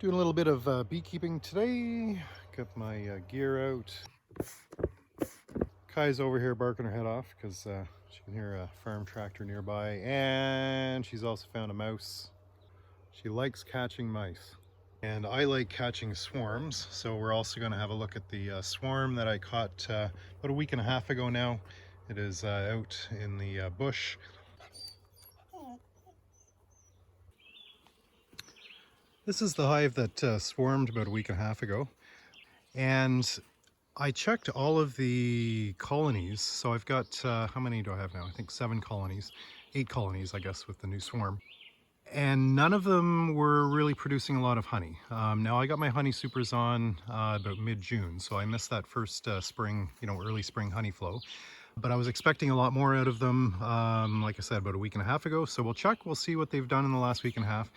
Doing a little bit of beekeeping today. Got my gear out. Kai's over here barking her head off because she can hear a farm tractor nearby, and she's also found a mouse. She likes catching mice, and I like catching swarms, so we're also going to have a look at the swarm that I caught about a week and a half ago now. It is out in the bush. This is the hive that swarmed about a week and a half ago, and I checked all of the colonies. So I've got, how many do I have now? I think 7 colonies, 8 colonies, I guess, with the new swarm. And none of them were really producing a lot of honey. Now I got my honey supers on about mid-June, so I missed that first spring, early spring honey flow. But I was expecting a lot more out of them, like I said, about a week and a half ago. So we'll check, we'll see what they've done in the last week and a half.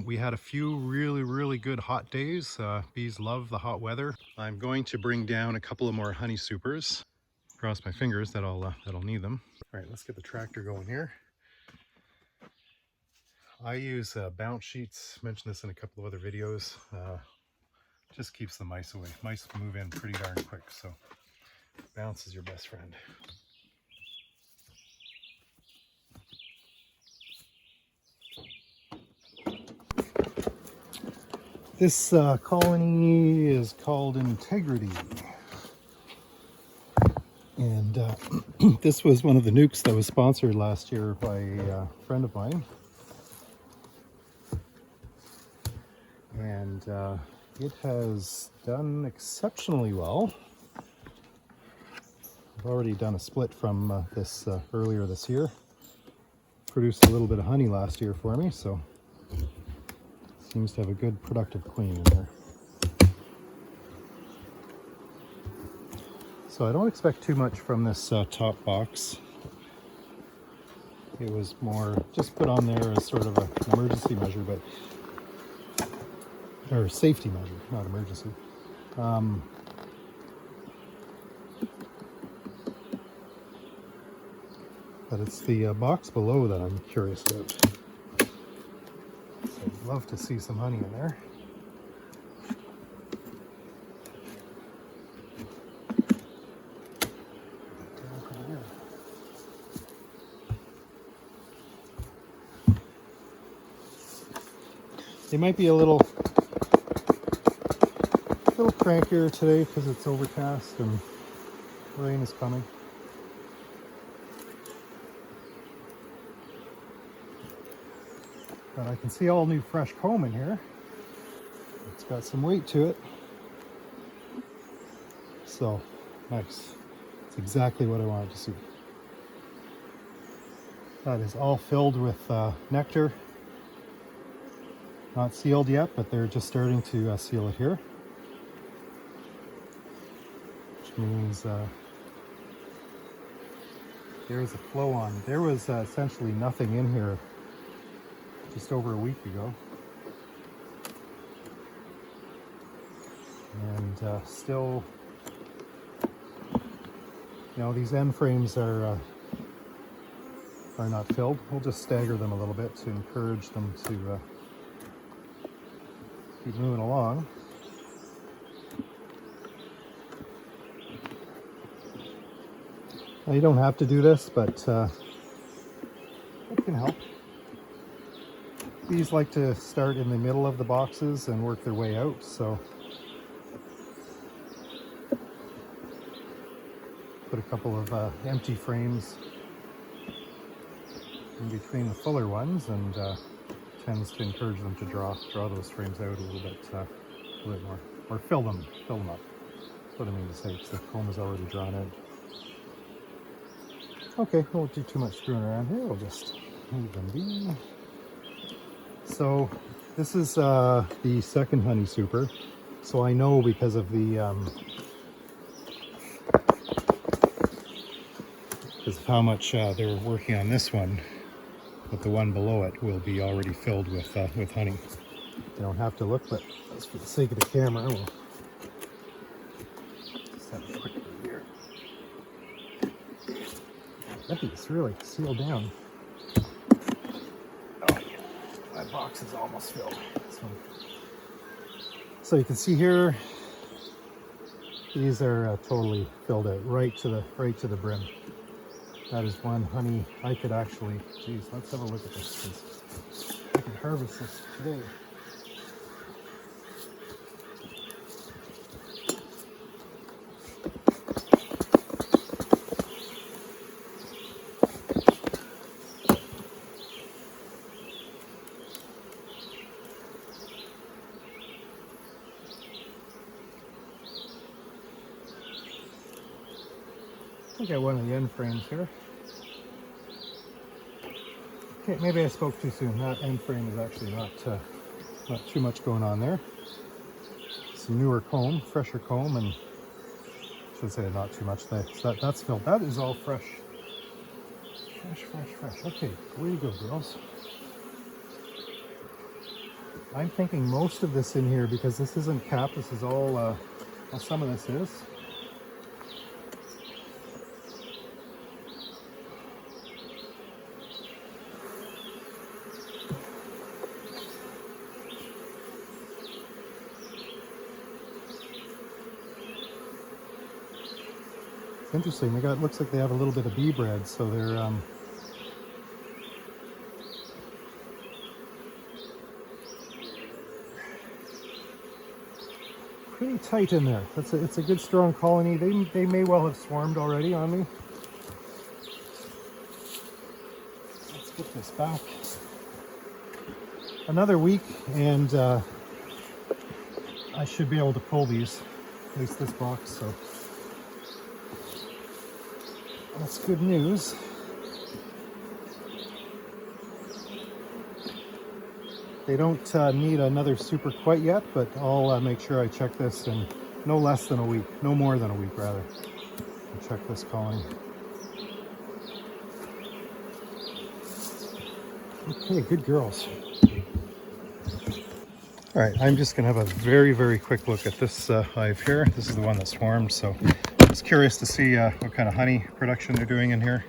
We had a few really good hot days. Bees love the hot weather. I'm going to bring down a couple of more honey supers. Cross my fingers that that'll need them. All right, let's get the tractor going here. I use bounce sheets. Mentioned this in a couple of other videos. Just keeps the mice away. Mice move in pretty darn quick, so bounce is your best friend. This colony is called Integrity, and this was one of the nukes that was sponsored last year by a friend of mine, and it has done exceptionally well. I've already done a split from this earlier this year. Produced a little bit of honey last year for me, so seems to have a good productive queen in there. So I don't expect too much from this top box. It was more just put on there as sort of an emergency measure, or safety measure, not emergency. But it's the box below that I'm curious about. So I'd love to see some honey in there. They might be a little crankier today because it's overcast and rain is coming. But I can see all new fresh comb in here. It's got some weight to it. So, nice. It's exactly what I wanted to see. That is all filled with nectar. Not sealed yet, but they're just starting to seal it here. Which means there's a flow on. There was essentially nothing in here just over a week ago. And still, these end frames are not filled. We'll just stagger them a little bit to encourage them to keep moving along. Now, you don't have to do this, but it can help. Bees like to start in the middle of the boxes and work their way out, so put a couple of empty frames in between the fuller ones, and tends to encourage them to draw those frames out a little bit more, or fill them up. That's what I mean to say, because the comb is already drawn out. Okay, won't do too much screwing around here. We'll just leave them be. So this is the second honey super. So I know because of how much they're working on this one, but the one below it will be already filled with honey. You don't have to look, but just for the sake of the camera, we'll just have a quick look here. That is really sealed down. Oh yeah, my box is almost filled. This one. So you can see here, these are totally filled out right to the brim. That is one honey I could actually, geez, let's have a look at this, 'cause I could harvest this today. Look at one of the end frames here. Okay, maybe I spoke too soon. That end frame is actually not too much going on there. Some newer comb, fresher comb, and I should say not too much there. So that's filled. That is all fresh. Fresh. Okay, where you go, girls. I'm thinking most of this in here, because this isn't capped. This is all, well, some of this is. It's interesting. They got, looks like they have a little bit of bee bread, so they're pretty tight in there. It's a good strong colony. They may well have swarmed already on me. Let's get this back. Another week, and I should be able to pull these, at least this box. So that's good news. They don't need another super quite yet, but I'll make sure I check this in no less than a week, no more than a week rather. I'll check this colony. Okay, good girls. All right, I'm just gonna have a very quick look at this hive here. This is the one that swarmed, so I was curious to see what kind of honey production they're doing in here.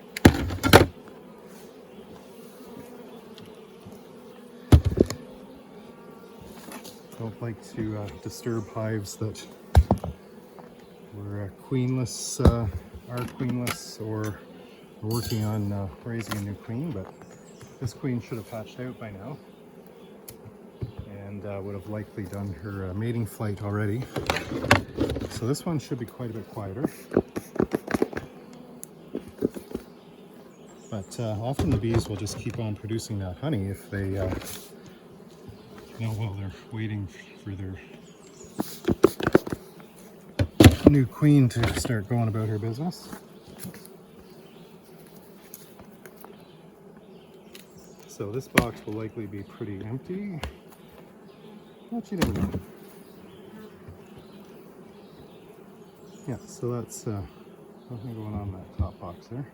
Don't like to disturb hives that were queenless, are queenless, or are working on raising a new queen, but this queen should have hatched out by now, and would have likely done her mating flight already. So this one should be quite a bit quieter. But often the bees will just keep on producing that honey if they, while they're waiting for their new queen to start going about her business. So this box will likely be pretty empty. But you never know. Yeah, so that's nothing going on in that top box there.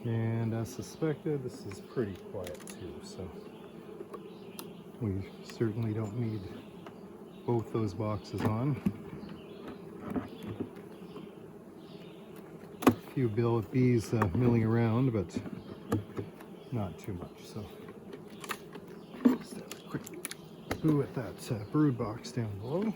And as suspected, this is pretty quiet too, so we certainly don't need both those boxes on. A few bees milling around, but not too much. So just have a quick boo at that brood box down below.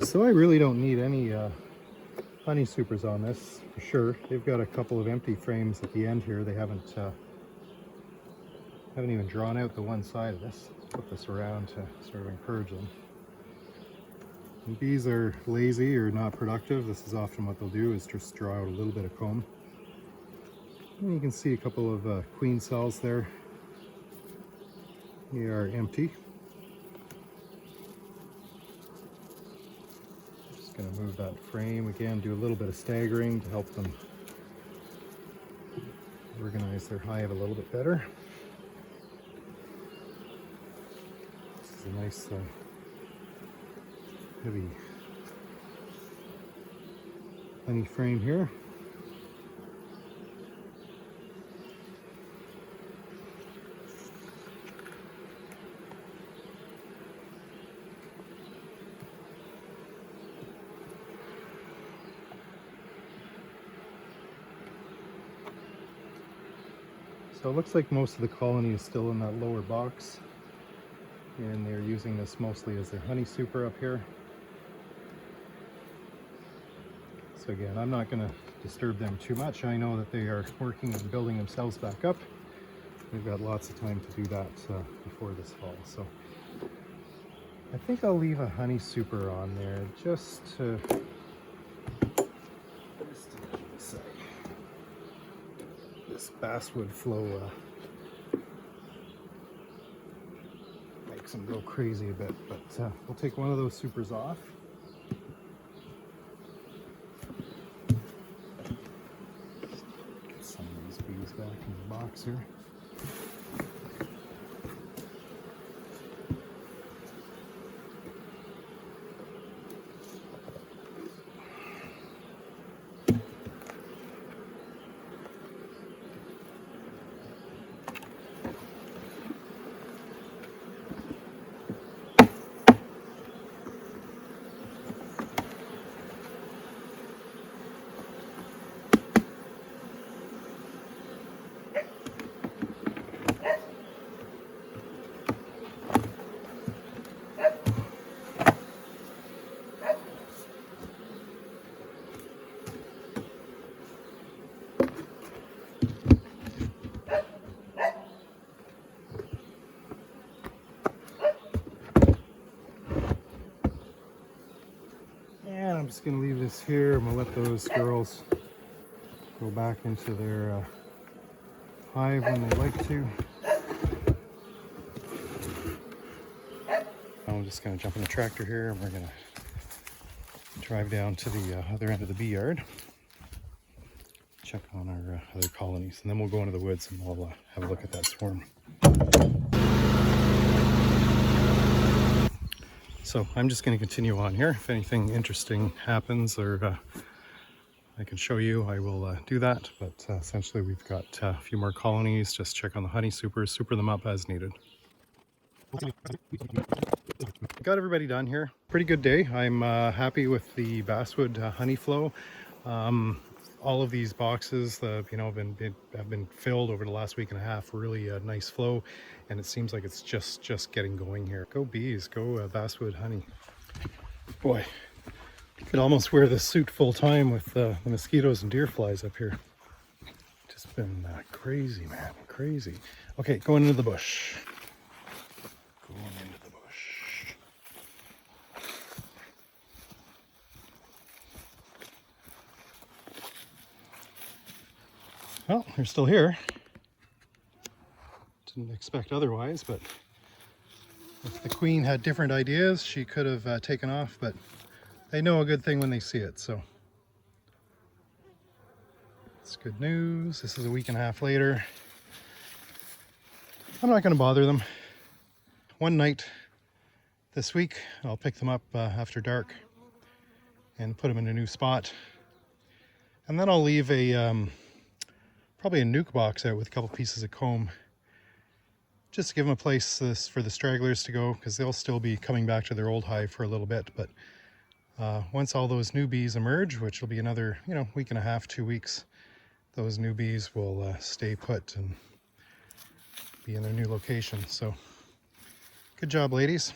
So I really don't need any honey supers on this for sure. They've got a couple of empty frames at the end here. They haven't even drawn out the one side of this. Put this around to sort of encourage them. When bees are lazy or not productive, this is often what they'll do, is just draw out a little bit of comb. And you can see a couple of queen cells there. They are empty. Going to move that frame again, do a little bit of staggering to help them organize their hive a little bit better. This is a nice heavy honey frame here. So it looks like most of the colony is still in that lower box, and they're using this mostly as their honey super up here. So again, I'm not going to disturb them too much. I know that they are working and building themselves back up. We've got lots of time to do that before this fall. So I think I'll leave a honey super on there just to this basswood flow makes them go crazy a bit, but we'll take one of those supers off. Get some of these bees back in the box here. And I'm just going to leave this here. I'm going to let those girls go back into their hive when they like to. I'm just going to jump in the tractor here, and we're going to drive down to the other end of the bee yard, check on our other colonies, and then we'll go into the woods and we'll have a look at that swarm. So I'm just going to continue on here. If anything interesting happens or I can show you, I will do that. But essentially we've got a few more colonies. Just check on the honey supers, super them up as needed. Got everybody done here. Pretty good day. I'm happy with the basswood honey flow. All of these boxes, have been filled over the last week and a half. Really nice flow, and it seems like it's just getting going here. Go bees, go basswood honey. Boy, you could almost wear this suit full time with the mosquitoes and deer flies up here. Just been crazy, man, crazy. Okay, going into the bush. Going into the bush. Well, they're still here. Didn't expect otherwise, but if the queen had different ideas, she could have taken off, but they know a good thing when they see it, so it's good news. This is a week and a half later. I'm not going to bother them. One night this week, I'll pick them up after dark and put them in a new spot. And then I'll leave a probably a nuke box out with a couple pieces of comb, just to give them a place for the stragglers to go, because they'll still be coming back to their old hive for a little bit. But once all those new bees emerge, which will be another week and a half, 2 weeks, those new bees will stay put and be in their new location. So good job, ladies.